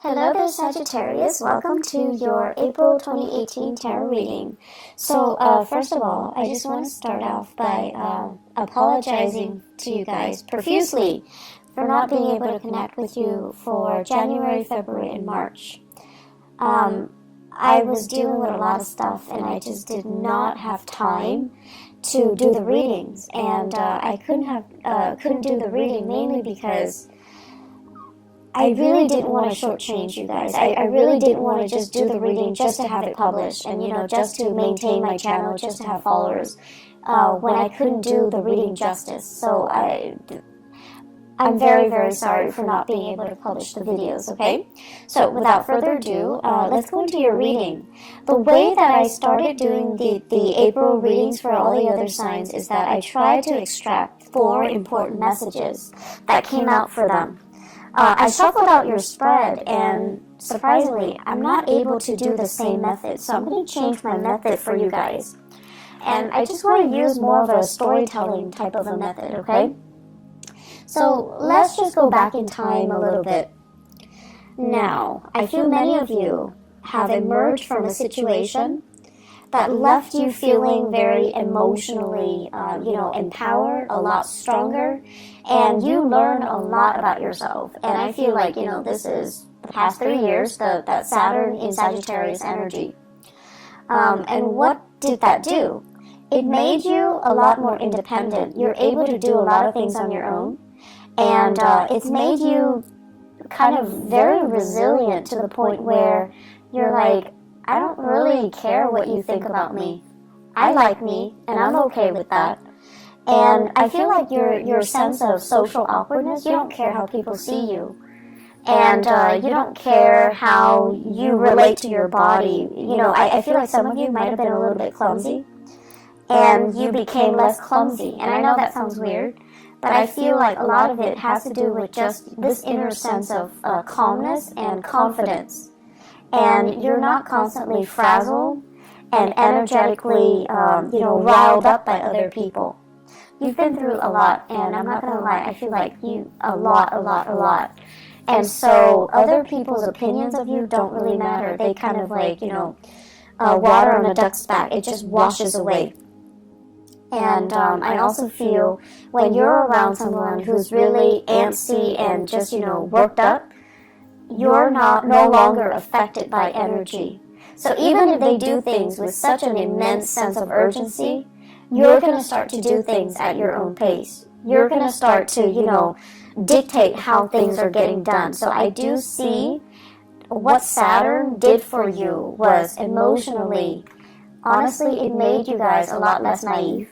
Hello there, Sagittarius. Welcome to your April 2018 tarot reading. So, first of all, I just want to start off by apologizing to you guys profusely for not being able to connect with you for January, February, and March. I was dealing with a lot of stuff, and I just did not have time to do the readings, and I couldn't do the reading mainly because I really didn't want to shortchange you guys. I really didn't want to just do the reading just to have it published and, just to maintain my channel, just to have followers, when I couldn't do the reading justice. So I'm very, very sorry for not being able to publish the videos, okay? So without further ado, let's go into your reading. The way that I started doing the April readings for all the other signs is that I tried to extract 4 important messages that came out for them. I shuffled out your spread, and surprisingly, I'm not able to do the same method, so I'm going to change my method for you guys. And I just want to use more of a storytelling type of a method, okay? So let's just go back in time a little bit. Now, I feel many of you have emerged from a situation that left you feeling very emotionally, empowered, a lot stronger, and you learn a lot about yourself. And I feel like, this is the past 3 years, that Saturn in Sagittarius energy. And what did that do? It made you a lot more independent. You're able to do a lot of things on your own. And it's made you kind of very resilient to the point where you're like, I don't really care what you think about me. I like me, and I'm okay with that. And I feel like your sense of social awkwardness, you don't care how people see you. And you don't care how you relate to your body. I feel like some of you might have been a little bit clumsy, and you became less clumsy. And I know that sounds weird, but I feel like a lot of it has to do with just this inner sense of calmness and confidence. And you're not constantly frazzled and energetically, riled up by other people. You've been through a lot, and I'm not going to lie, I feel like you a lot. And so other people's opinions of you don't really matter. They kind of like, water on a duck's back. It just washes away. And I also feel when you're around someone who's really antsy and just, worked up, you're no longer affected by energy. So even if they do things with such an immense sense of urgency, you're going to start to do things at your own pace. You're going to start to, dictate how things are getting done. So I do see what Saturn did for you was emotionally, honestly, it made you guys a lot less naive.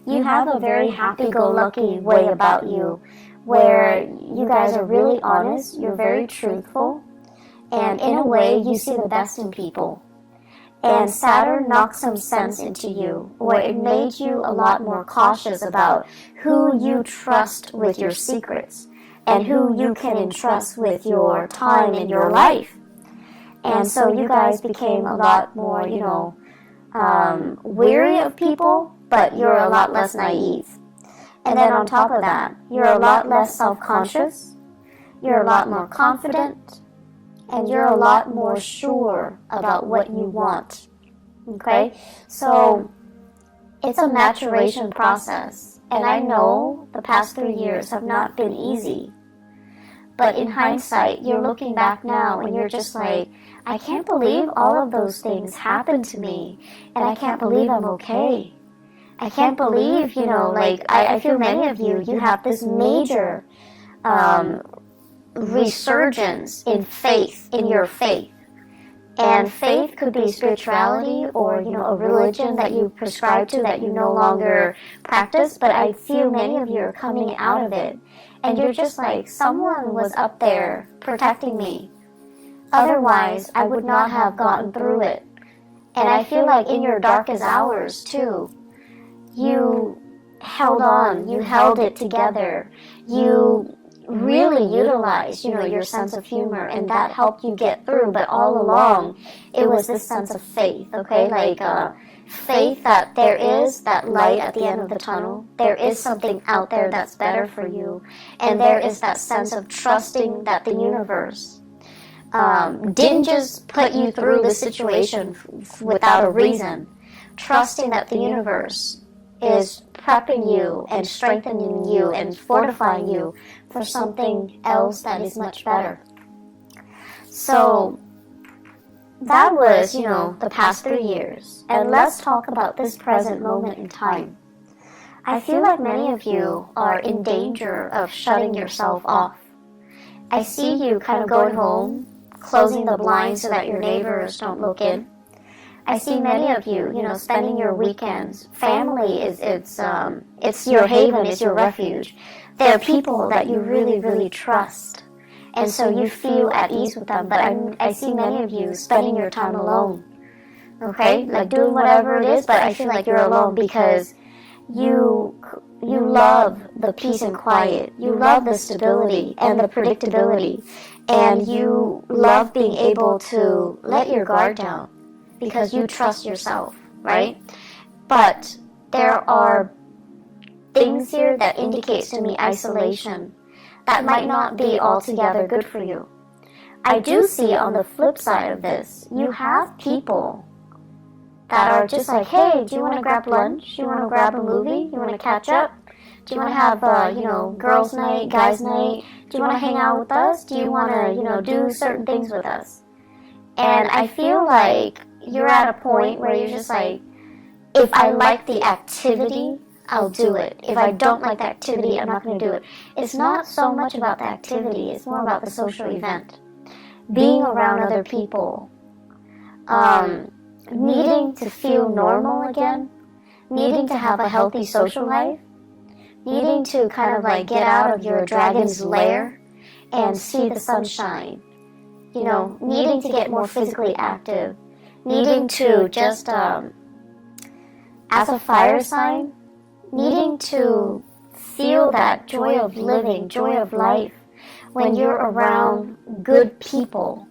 You have a very happy-go-lucky way about you, where you guys are really honest, you're very truthful, and in a way you see the best in people. And Saturn knocked some sense into you, where it made you a lot more cautious about who you trust with your secrets, and who you can entrust with your time in your life. And so you guys became a lot more, weary of people, but you're a lot less naive. And then on top of that, you're a lot less self-conscious, you're a lot more confident, and you're a lot more sure about what you want. Okay? So it's a maturation process. And I know the past 3 years have not been easy. But in hindsight, you're looking back now and you're just like, I can't believe all of those things happened to me. And I can't believe I'm okay. I can't believe, I feel many of you have this major resurgence in faith, in your faith. And faith could be spirituality or, a religion that you prescribe to that you no longer practice. But I feel many of you are coming out of it. And you're just like, someone was up there protecting me. Otherwise, I would not have gotten through it. And I feel like in your darkest hours, too, you held on, you held it together, you really utilized, your sense of humor, and that helped you get through. But all along, it was this sense of faith, okay? Faith that there is that light at the end of the tunnel. There is something out there that's better for you. And there is that sense of trusting that the universe didn't just put you through the situation without a reason, trusting that the universe is prepping you and strengthening you and fortifying you for something else that is much better. So that was, the past 3 years. And let's talk about this present moment in time. I feel like many of you are in danger of shutting yourself off. I see you kind of going home, closing the blinds so that your neighbors don't look in. I see many of you, spending your weekends. Family it's your haven, it's your refuge. They're people that you really, really trust. And so you feel at ease with them. But I see many of you spending your time alone. Okay? Like doing whatever it is, but I feel like you're alone because you love the peace and quiet. You love the stability and the predictability. And you love being able to let your guard down because you trust yourself, right? But there are things here that indicates to me isolation that might not be altogether good for you. I do see on the flip side of this, you have people that are just like, hey, do you want to grab lunch? Do you want to grab a movie? You want to catch up? Do you want to have, girls' night, guys' night? Do you want to hang out with us? Do you want to, do certain things with us? And I feel like you're at a point where you're just like, if I like the activity, I'll do it. If I don't like the activity, I'm not going to do it. It's not so much about the activity. It's more about the social event. Being around other people. Needing to feel normal again. Needing to have a healthy social life. Needing to kind of like get out of your dragon's lair and see the sunshine. Needing to get more physically active. Needing to just, as a fire sign, needing to feel that joy of living, joy of life when you're around good people.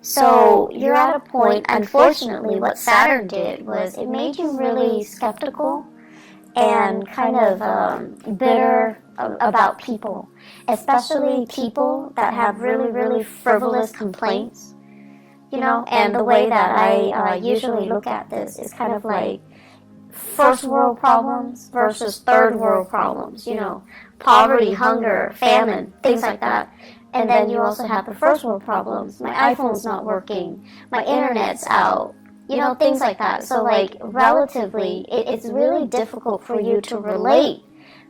So you're at a point, unfortunately, what Saturn did was it made you really skeptical and kind of bitter about people, especially people that have really, really frivolous complaints. And the way that I usually look at this is kind of like first world problems versus third world problems, poverty, hunger, famine, things like that. And then you also have the first world problems. My iPhone's not working, my internet's out, things like that. So like relatively, it's really difficult for you to relate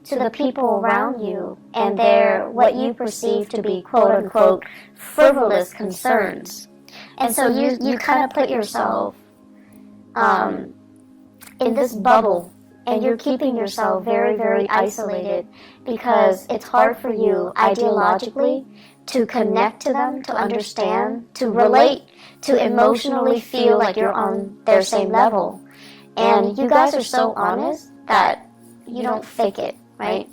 to the people around you and their, what you perceive to be quote unquote frivolous concerns. And so you kind of put yourself in this bubble, and you're keeping yourself very, very isolated because it's hard for you ideologically to connect to them, to understand, to relate, to emotionally feel like you're on their same level. And you guys are so honest that you don't fake it, right?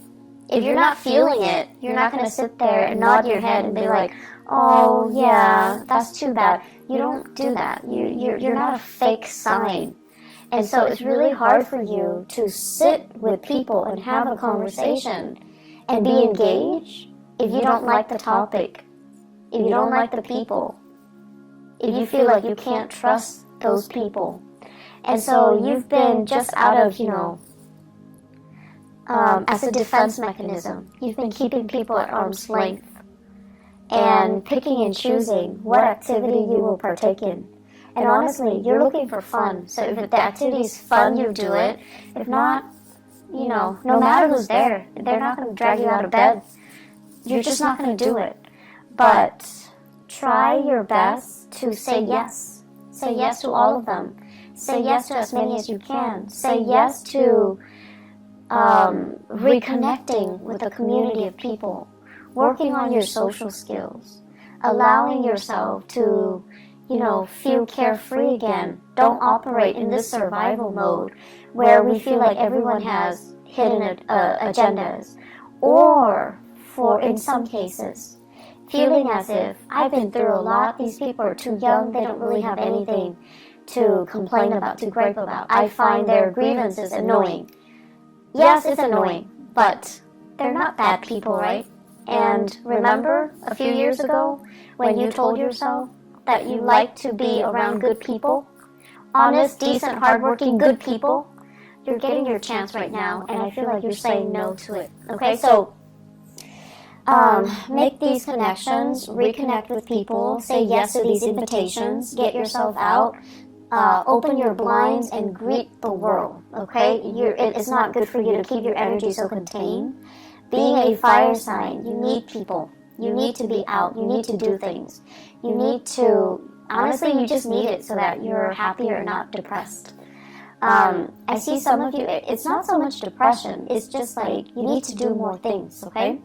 If you're not feeling it, you're not going to sit there and nod your head and be like, oh yeah, that's too bad. You don't do that. You're not a fake sign. And so it's really hard for you to sit with people and have a conversation and be engaged if you don't like the topic, if you don't like the people, if you feel like you can't trust those people. And so you've been just out of, as a defense mechanism, you've been keeping people at arm's length and picking and choosing what activity you will partake in. And honestly, you're looking for fun. So if the activity is fun, you do it. If not, no matter who's there, they're not going to drag you out of bed. You're just not going to do it. But try your best to say yes. Say yes to all of them. Say yes to as many as you can. Say yes to reconnecting with a community of people. Working on your social skills. Allowing yourself to feel carefree again. Don't operate in this survival mode where we feel like everyone has hidden agendas. Or, in some cases, feeling as if I've been through a lot, these people are too young, they don't really have anything to complain about, to gripe about. I find their grievances annoying. Yes, it's annoying, but they're not bad people, right? And remember a few years ago when you told yourself that you like to be around good people, honest, decent, hardworking, good people? You're getting your chance right now, and I feel like you're saying no to it. Okay, so make these connections, reconnect with people, say yes to these invitations, get yourself out, open your blinds and greet the world, okay? It's not good for you to keep your energy so contained. Being a fire sign, you need people. You need to be out. You need to do things. You need to, honestly, you just need it so that you're happier and not depressed. I see some of you, it's not so much depression, it's just like you need to do more things, okay?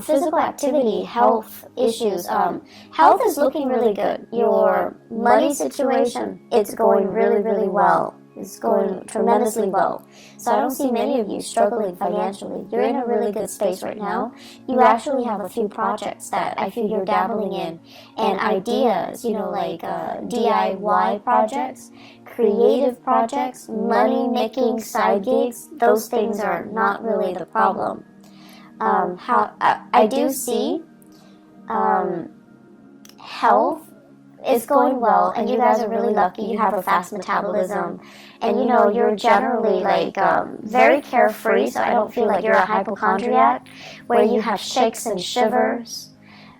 Physical activity, health issues. Health is looking really good. Your money situation, it's going really, really well. It's going tremendously well. So I don't see many of you struggling financially. You're in a really good space right now. You actually have a few projects that I feel you're dabbling in, and ideas, like DIY projects, creative projects, money-making side gigs. Those things are not really the problem. I do see health is going well, and you guys are really lucky. You have a fast metabolism, and you're generally very carefree, so I don't feel like you're a hypochondriac where you have shakes and shivers,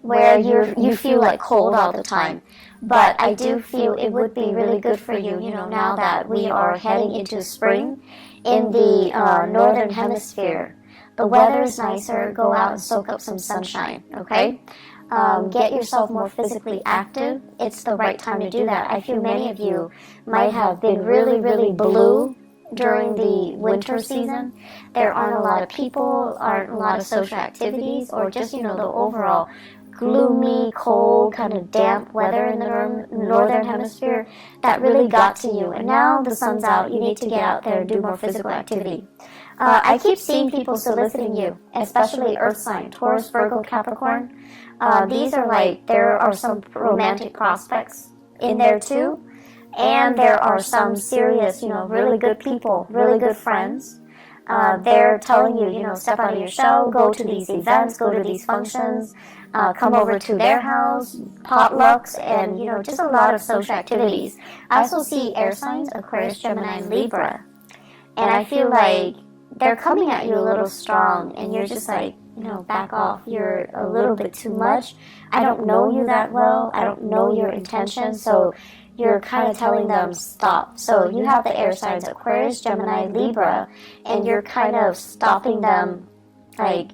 where you feel like cold all the time. But I do feel it would be really good for you, now that we are heading into spring in the northern hemisphere. The weather is nicer. Go out and soak up some sunshine, okay? Get yourself more physically active. It's the right time to do that. I feel many of you might have been really, really blue during the winter season. There aren't a lot of people, aren't a lot of social activities, or just, the overall gloomy, cold, kind of damp weather in the northern hemisphere that really got to you. And now the sun's out. You need to get out there and do more physical activity. I keep seeing people soliciting you, especially earth sign, Taurus, Virgo, Capricorn. These are there are some romantic prospects in there too. And there are some serious, really good people, really good friends. They're telling you, step out of your shell, go to these events, go to these functions, come over to their house, potlucks, and, just a lot of social activities. I also see air signs, Aquarius, Gemini, and Libra. And I feel like they're coming at you a little strong, and you're just back off. You're a little bit too much. I don't know you that well. I don't know your intentions, so you're kind of telling them stop. So you have the air signs Aquarius, Gemini, Libra, and you're kind of stopping them.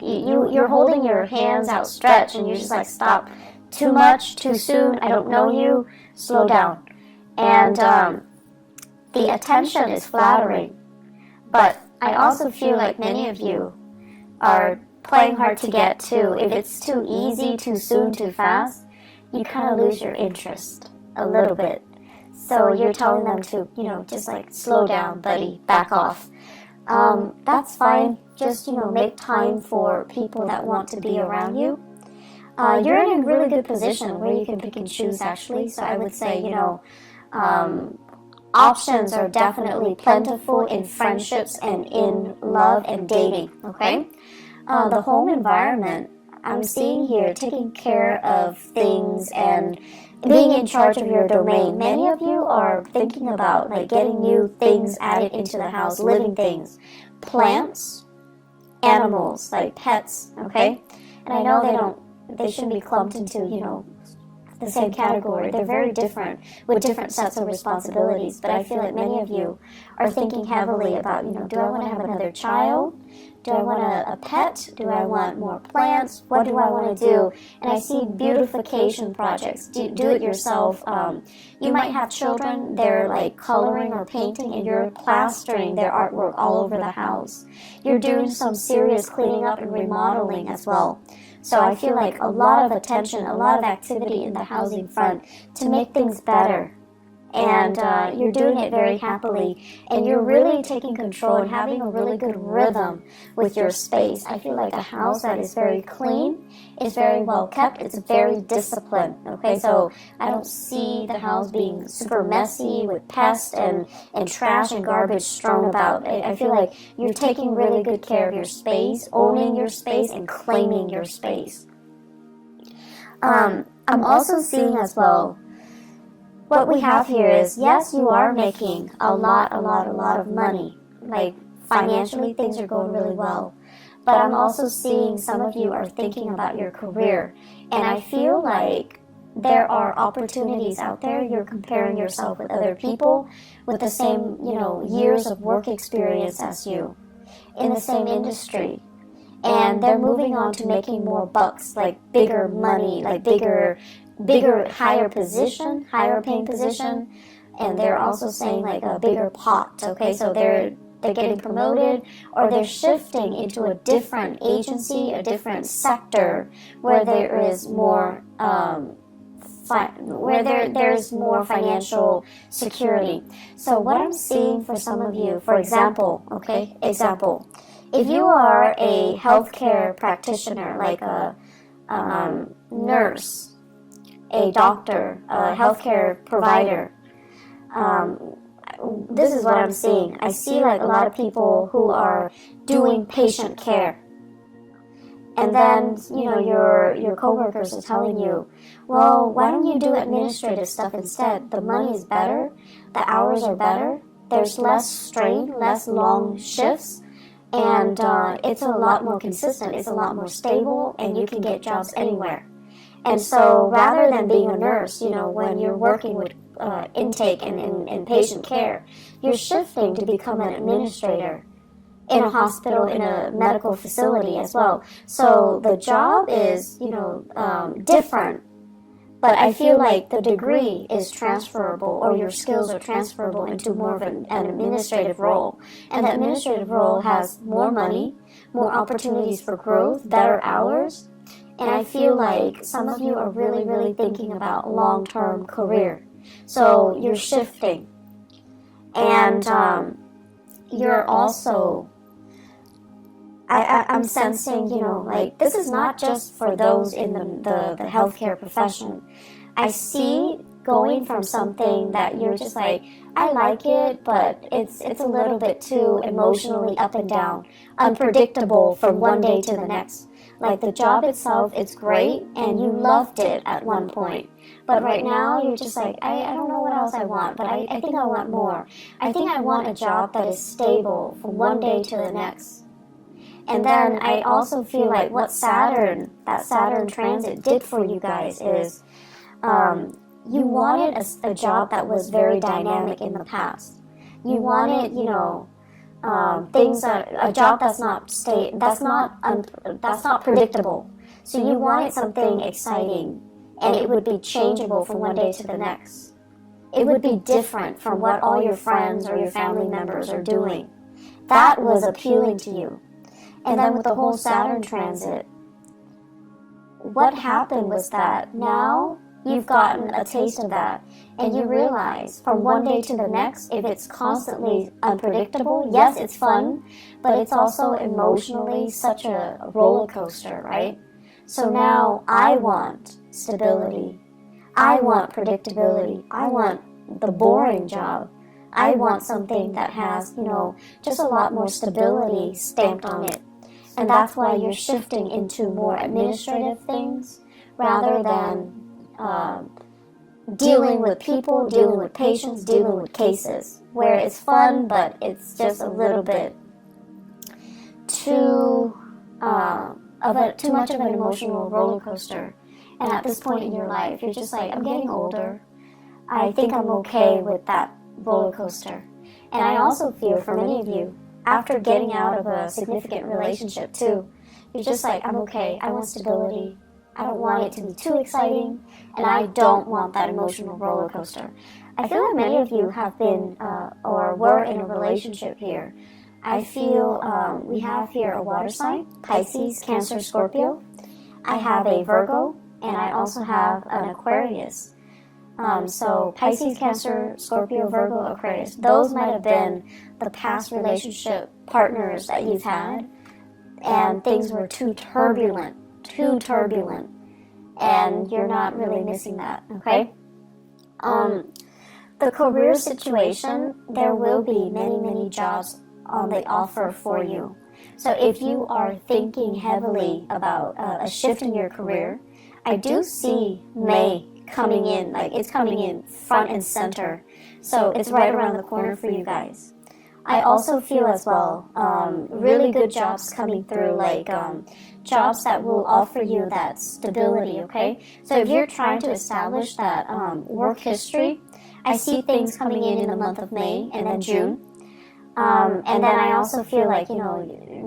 You're holding your hands outstretched, and you're just stop. Too much, too soon. I don't know you. Slow down. And the attention is flattering, but I also feel like many of you are playing hard to get to. If it's too easy, too soon, too fast, you kind of lose your interest a little bit. So you're telling them to, just slow down, buddy, back off. That's fine. Just, make time for people that want to be around you. You're in a really good position where you can pick and choose, actually. So I would say, options are definitely plentiful in friendships and in love and dating, okay? The home environment, I'm seeing here, taking care of things and being in charge of your domain. Many of you are thinking about getting new things added into the house, living things, plants, animals, pets, okay? And I know they shouldn't be clumped into, the same category. They're very different with different sets of responsibilities, but I feel like many of you are thinking heavily about, do I want to have another child? Do I want a pet? Do I want more plants? What do I want to do? And I see beautification projects. Do it yourself. You might have children, they're coloring or painting, and you're plastering their artwork all over the house. You're doing some serious cleaning up and remodeling as well. So I feel like a lot of attention, a lot of activity in the housing front to make things better and you're doing it very happily, and you're really taking control and having a really good rhythm with your space. I feel like a house that is very clean, it's very well kept, it's very disciplined, okay? So I don't see the house being super messy with pests and trash and garbage strewn about. I feel like you're taking really good care of your space, owning your space, and claiming your space. I'm also seeing as well, what we have here is, yes, you are making a lot of money. Like, financially, things are going really well. But I'm also seeing some of you are thinking about your career. And I feel like there are opportunities out there. You're comparing yourself with other people with the same, years of work experience as you in the same industry. And they're moving on to making more bucks, like bigger money, like bigger, higher position, higher paying position. And they're also saying like a bigger pot, okay? So they're getting promoted, or they're shifting into a different agency, a different sector where there is more, there's more financial security. So what I'm seeing for some of you, for example, if you are a healthcare practitioner, like a nurse, a doctor, a healthcare provider, this is what I'm seeing. I see like a lot of people who are doing patient care. And then, your coworkers are telling you, well, why don't you do administrative stuff instead? The money is better, the hours are better, there's less strain, less long shifts, and it's a lot more consistent, it's a lot more stable, and you can get jobs anywhere. And so rather than being a nurse, when you're working with intake and patient care, you're shifting to become an administrator in a hospital, in a medical facility as well. So the job is, different, but I feel like the degree is transferable, or your skills are transferable into more of an administrative role. And the administrative role has more money, more opportunities for growth, better hours. And I feel like some of you are really, really thinking about long-term career. So you're shifting. And you're also, I'm sensing, this is not just for those in the healthcare profession. I see going from something that you're just like, I like it, but it's a little bit too emotionally up and down, unpredictable from one day to the next. Like the job itself, it's great, and you loved it at one point. But right now, you're just like, I don't know what else I want, but I think I want more. I think I want a job that is stable from one day to the next. And then I also feel like what that Saturn transit did for you guys is, you wanted a job that was very dynamic in the past. You wanted, a job that's not predictable. So you wanted something exciting, and it would be changeable from one day to the next. It would be different from what all your friends or your family members are doing. That was appealing to you. And then with the whole Saturn transit, what happened was that now you've gotten a taste of that, and you realize from one day to the next, if it's constantly unpredictable, yes, it's fun, but it's also emotionally such a roller coaster, right? So now I want stability. I want predictability. I want the boring job. I want something that has, just a lot more stability stamped on it. And that's why you're shifting into more administrative things rather than dealing with people, dealing with patients, dealing with cases, where it's fun, but it's just a little bit too much of an emotional roller coaster. And at this point in your life, you're just like, I'm getting older. I think I'm okay with that roller coaster. And I also feel for many of you, after getting out of a significant relationship too, you're just like, I'm okay, I want stability. I don't want it to be too exciting, and I don't want that emotional roller coaster. I feel like many of you have been or were in a relationship here. I feel we have here a water sign, Pisces, Cancer, Scorpio. I have a Virgo, and I also have an Aquarius. So Pisces, Cancer, Scorpio, Virgo, Aquarius, those might have been the past relationship partners that you've had, and things were too turbulent, and you're not really missing that, okay? The career situation, there will be many jobs on the offer for you. So if you are thinking heavily about a shift in your career, I do see May coming in, like it's coming in front and center. So it's right around the corner for you guys. I also feel as well, really good jobs coming through, like jobs that will offer you that stability, okay? So if you're trying to establish that work history, I see things coming in the month of May and then June. And then I also feel like,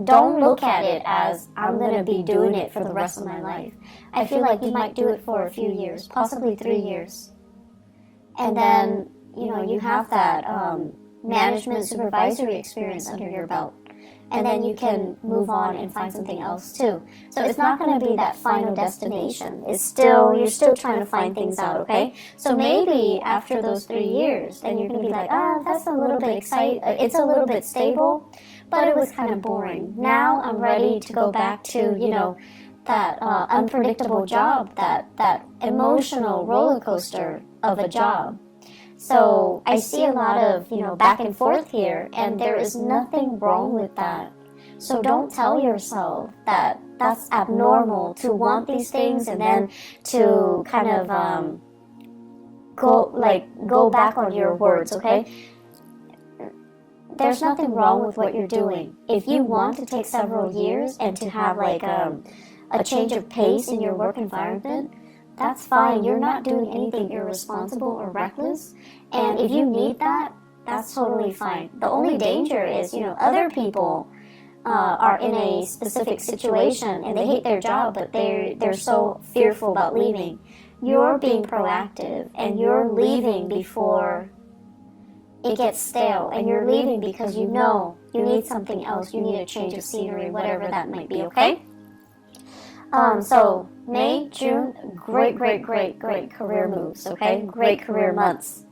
don't look at it as I'm going to be doing it for the rest of my life. I feel like you might do it for a few years, possibly 3 years. And then, you have that management supervisory experience under your belt. And then you can move on and find something else too. So it's not going to be that final destination. You're still trying to find things out, okay? So maybe after those 3 years, then you're going to be like, that's a little bit exciting. It's a little bit stable, but it was kind of boring. Now I'm ready to go back to, that unpredictable job, that emotional roller coaster of a job. So I see a lot of, back and forth here, and there is nothing wrong with that. So don't tell yourself that that's abnormal to want these things and then to kind of go back on your words, okay? There's nothing wrong with what you're doing. If you want to take several years and to have like a change of pace in your work environment, that's fine. You're not doing anything irresponsible or reckless. And if you need that, that's totally fine. The only danger is, other people are in a specific situation and they hate their job, but they're so fearful about leaving. You're being proactive and you're leaving before it gets stale, and you're leaving because you need something else. You need a change of scenery, whatever that might be, okay? So May, June, great career moves, okay? Great career months.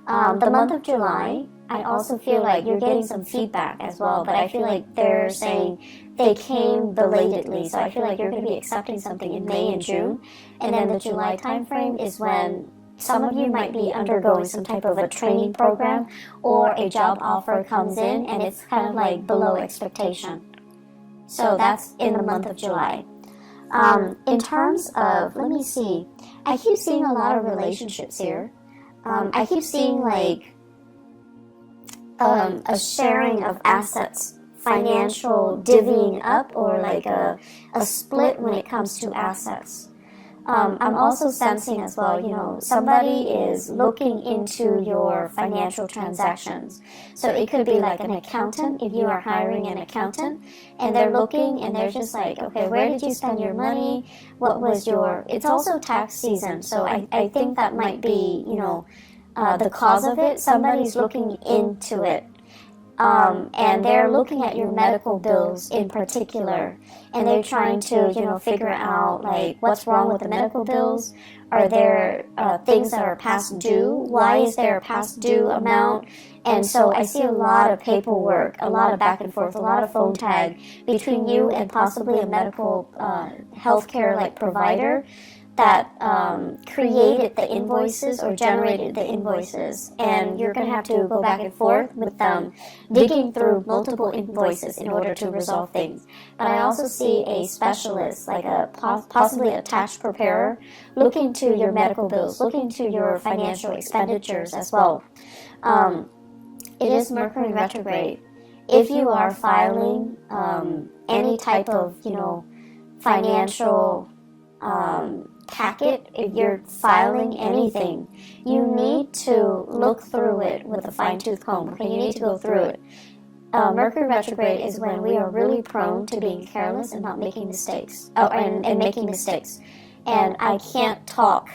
The month of July, I also feel like you're getting some feedback as well, but I feel like they're saying they came belatedly, so I feel like you're going to be accepting something in May and June, and then the July time frame is when some of you might be undergoing some type of a training program or a job offer comes in and it's kind of like below expectation. So that's in the month of July. In terms of, let me see, I keep seeing a lot of relationships here. I keep seeing like a sharing of assets, financial divvying up, or like a split when it comes to assets. I'm also sensing as well, somebody is looking into your financial transactions. So it could be like an accountant, if you are hiring an accountant, and they're looking and they're just like, okay, where did you spend your money? What was it's also tax season, so I think that might be, the cause of it. Somebody's looking into it. And they're looking at your medical bills in particular, and they're trying to, figure out like what's wrong with the medical bills. Are there things that are past due? Why is there a past due amount? And so I see a lot of paperwork, a lot of back and forth, a lot of phone tag between you and possibly a medical healthcare like provider that created the invoices or generated the invoices, and you're going to have to go back and forth with them, digging through multiple invoices in order to resolve things. But I also see a specialist, like a possibly a tax preparer, looking to your medical bills, looking to your financial expenditures as well. It is Mercury retrograde. If you are filing any type of, financial packet, if you're filing anything, you need to look through it with a fine-tooth comb. Okay, you need to go through it. Mercury retrograde is when we are really prone to being careless and not making mistakes. And making mistakes. And I can't talk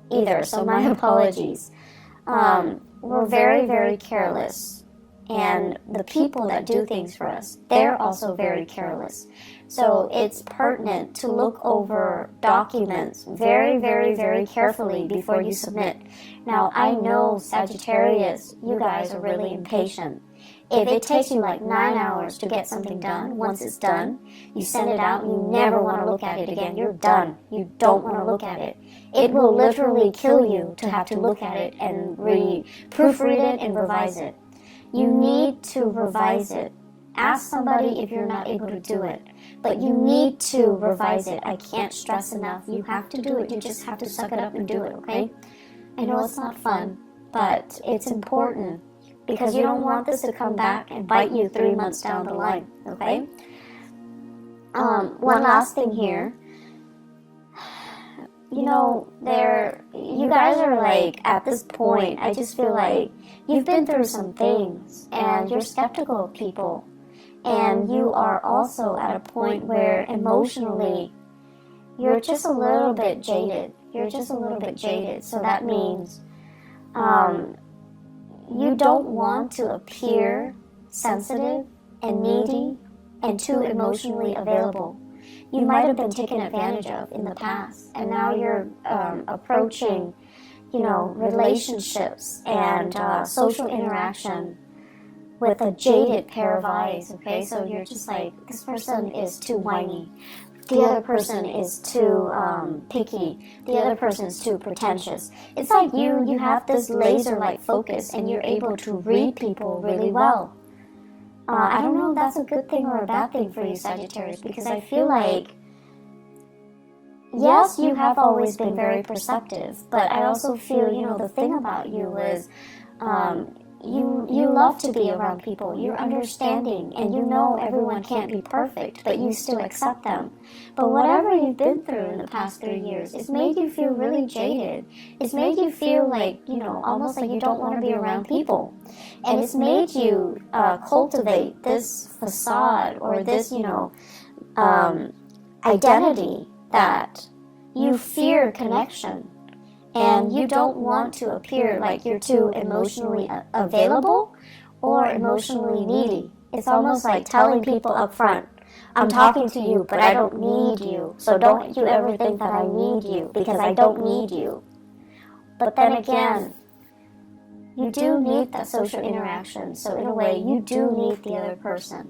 either, so my apologies. We're very, very careless. And the people that do things for us, they're also very careless. So it's pertinent to look over documents very, very, very carefully before you submit. Now, I know Sagittarius, you guys are really impatient. If it takes you like 9 hours to get something done, once it's done, you send it out and you never want to look at it again. You're done. You don't want to look at it. It will literally kill you to have to look at it and proofread it and revise it. You need to revise it. Ask somebody if you're not able to do it. But you need to revise it. I can't stress enough. You have to do it. You just have to suck it up and do it, okay? I know it's not fun, but it's important because you don't want this to come back and bite you 3 months down the line, okay? One last thing here. You know, you guys are like, at this point, I just feel like you've been through some things and you're skeptical of people. And you are also at a point where emotionally, you're just a little bit jaded. You're just a little bit jaded. So that means you don't want to appear sensitive and needy and too emotionally available. You might have been taken advantage of in the past, and now you're approaching, you know, relationships and social interaction with a jaded pair of eyes, okay? So you're just like, this person is too whiny. The other person is too picky. The other person is too pretentious. It's like you have this laser-like focus and you're able to read people really well. I don't know if that's a good thing or a bad thing for you, Sagittarius, because I feel like, yes, you have always been very perceptive, but I also feel, you know, the thing about you is you love to be around people. You're understanding, and you know everyone can't be perfect, but you still accept them. But whatever you've been through in the past 3 years, it's made you feel really jaded. It's made you feel like, you know, almost like you don't want to be around people. And it's made you cultivate this facade or this, you know, identity that you fear connection. And you don't want to appear like you're too emotionally available or emotionally needy. It's almost like telling people up front, I'm talking to you, but I don't need you. So don't you ever think that I need you, because I don't need you. But then again, you do need that social interaction. So in a way, you do need the other person.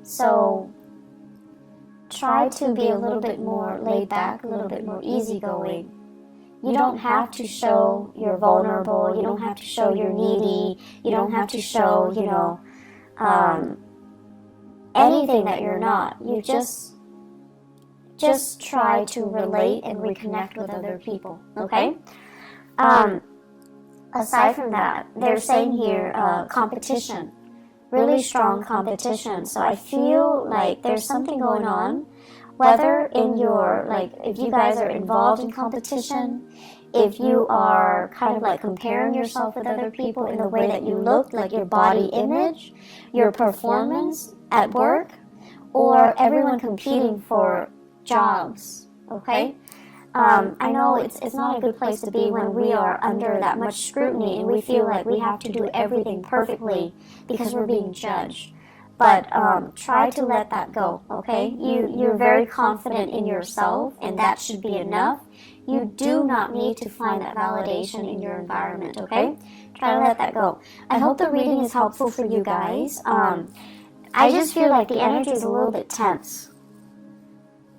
So try to be a little bit more laid back, a little bit more easygoing. You don't have to show you're vulnerable. You don't have to show you're needy. You don't have to show, you know, anything that you're not. You just try to relate and reconnect with other people, okay? Aside from that, they're saying here competition, really strong competition. So I feel like there's something going on. Whether in your, like, if you guys are involved in competition, if you are kind of like comparing yourself with other people in the way that you look, like your body image, your performance at work, or everyone competing for jobs, okay? I know it's not a good place to be when we are under that much scrutiny and we feel like we have to do everything perfectly because we're being judged. But try to let that go, okay? You're very confident in yourself, and that should be enough. You do not need to find that validation in your environment, okay? Try to let that go. I hope the reading is helpful for you guys. I just feel like the energy is a little bit tense.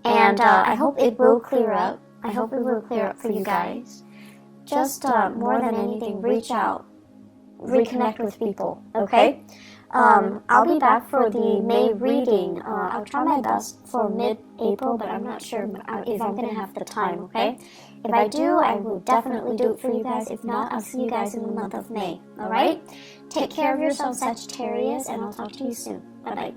And I hope it will clear up. I hope it will clear up for you guys. Just more than anything, reach out. Reconnect with people, okay? I'll be back for the May reading. I'll try my best for mid-April, but I'm not sure if I'm going to have the time, okay? If I do, I will definitely do it for you guys. If not, I'll see you guys in the month of May, alright? Take care of yourself, Sagittarius, and I'll talk to you soon. Bye-bye.